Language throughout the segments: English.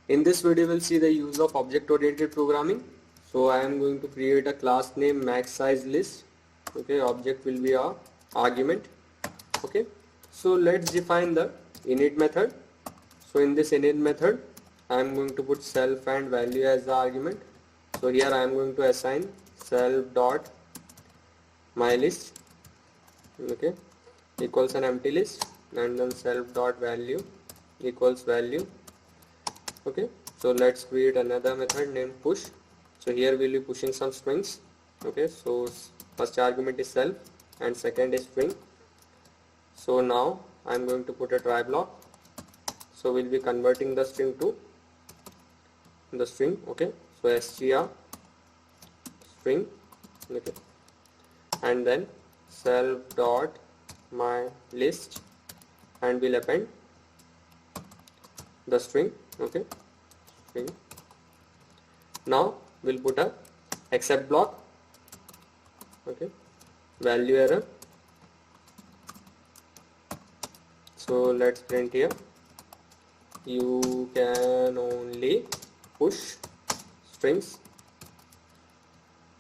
In this video we'll see the use of object oriented programming. So I am going to create a class name MaxSizeList. Okay, object will be a argument. Okay, so let's define the init method. So in this init method I am going to put self and value as the argument. So here I am going to assign self.myList, okay, equals an empty list, and then self.value equals value. Okay, so let's create another method named push. So here we'll be pushing some strings. Okay, so first argument is self and second is string. So now I'm going to put a try block. So we'll be converting the string to the string. Okay, so str string, okay, and then self dot my list, and we'll append the string. Okay, string. Now we'll put a except block. Okay, value error. So let's print here, you can only push strings.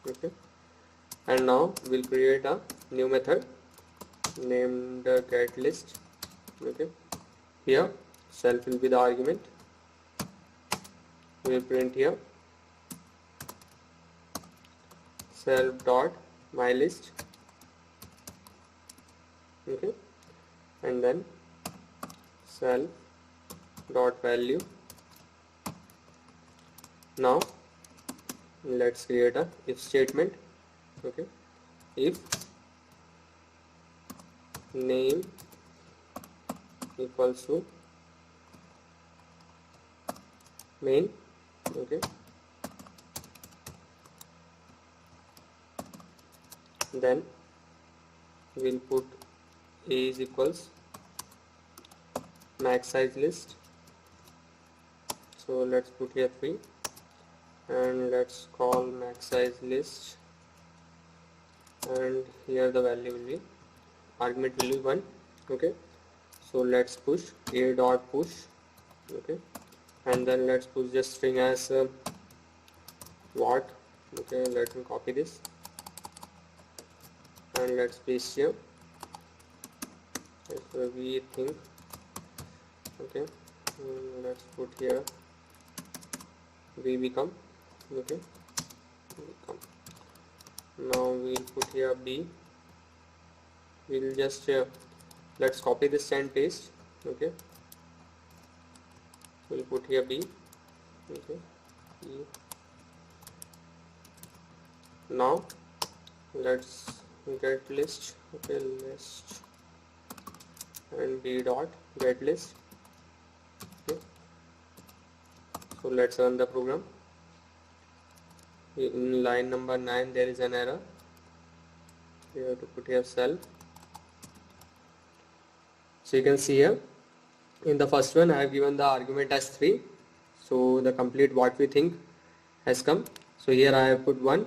Okay, and now we'll create a new method named getList. Okay, here self will be the argument. We'll print here self dot my list. Okay, and then self dot value. Now let's create a if statement. Okay, if name equals to main. Okay, then we'll put a is equals MaxSizeList. So let's put here 3, and let's call MaxSizeList, and here the value will be argument will be 1. Okay, so let's push a dot push. Okay, and then let's push the string as what. Okay, let me copy this and let's paste here. So we think, okay, let's put here we become. Okay, become. Now we'll put here b. We'll just let's copy this and paste. Okay, we'll put here b. Okay, b. Now let's get list. Okay, list, and b dot get list. Okay, so let's run the program. In line number 9 there is an error. We have to put here self. So you can see here in the first one I have given the argument as 3. So the complete what we think has come. So here I have put 1.